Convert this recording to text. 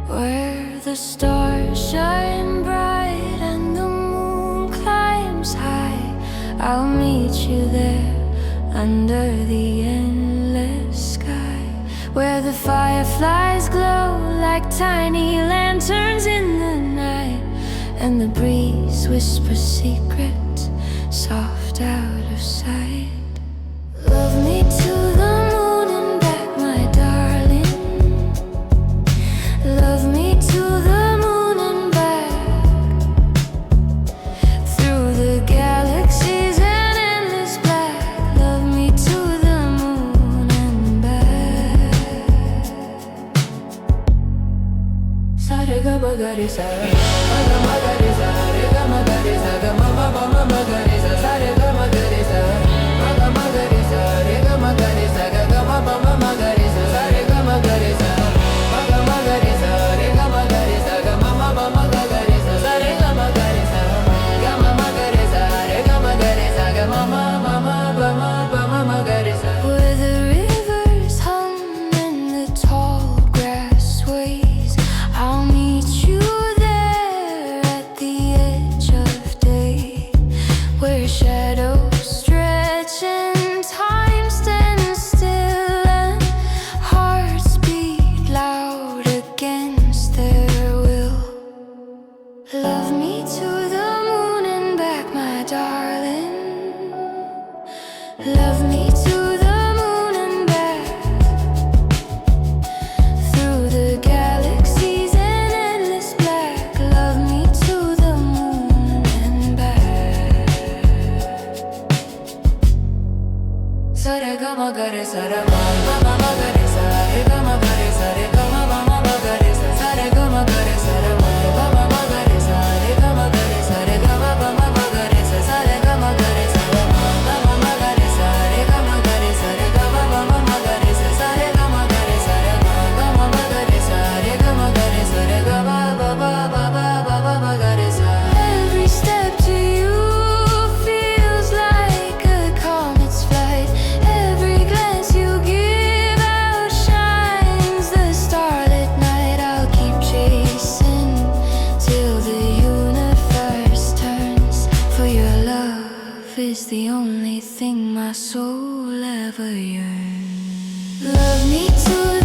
Where the stars shine bright and the moon climbs high, I'll meet you there under the endless sky. Where the fireflies glow like tiny lanterns in the night, and the breeze whispers secrets soft out of sight. Love me to the moon and back, my darling. Love me to the moon and back, through the galaxies and endless black. Love me to the moon and back. Sa re ga ma ga re sa, ma ga ma ga re sa, re ga ma ga re sa, ga ma ma ma ma ma ga re sa. Sa re ga ma ga re sa, ma ga ma ga re sa, re ga ma ga re sa, ga ga ma ma ma ma ga re sa. Sa re ga ma ga re sa, ma ga ma ga re sa, re ga ma ga re sa, ga ma ma ma ma ga re sa. Sa re ga ma ga re sa, ga ma ma ga re sa, re ga ma ga re sa, ga ma ma ma ma ba ma ma ga re sa. Where the rivers hum and the tall grass waves, I'll meet you there at the edge of day, where shadows stretch and time stands still and hearts beat loud against their will. Love me to the moon and back, my darling. Love me to the moon and back, through the galaxies and endless black. Love me to the moon and back. Sa re ga ma ga re sa, re ma ma ma ga re sa, re ga ma ga re sa, re ga ma ma ma ga re sa. Sa re ga ma ga re sa, re ma ma ma ga re sa, re ga ma ga re sa, re ga ma ma ma ga re sa. Sa re ga ma ga re sa, re ma ma ga re sa, re ga ma ga re sa, re ga ma ma ga re sa. Sa re ga ma ga re sa, re ma ma ga re sa, re ga ma ga re sa, re ga ma ma ga re sa. Every step to you feels like a comet's flight. Every glance you give outshines the starlit night. I'll keep chasing till the universe turns, for your love is the only thing my soul ever yearned. Love me to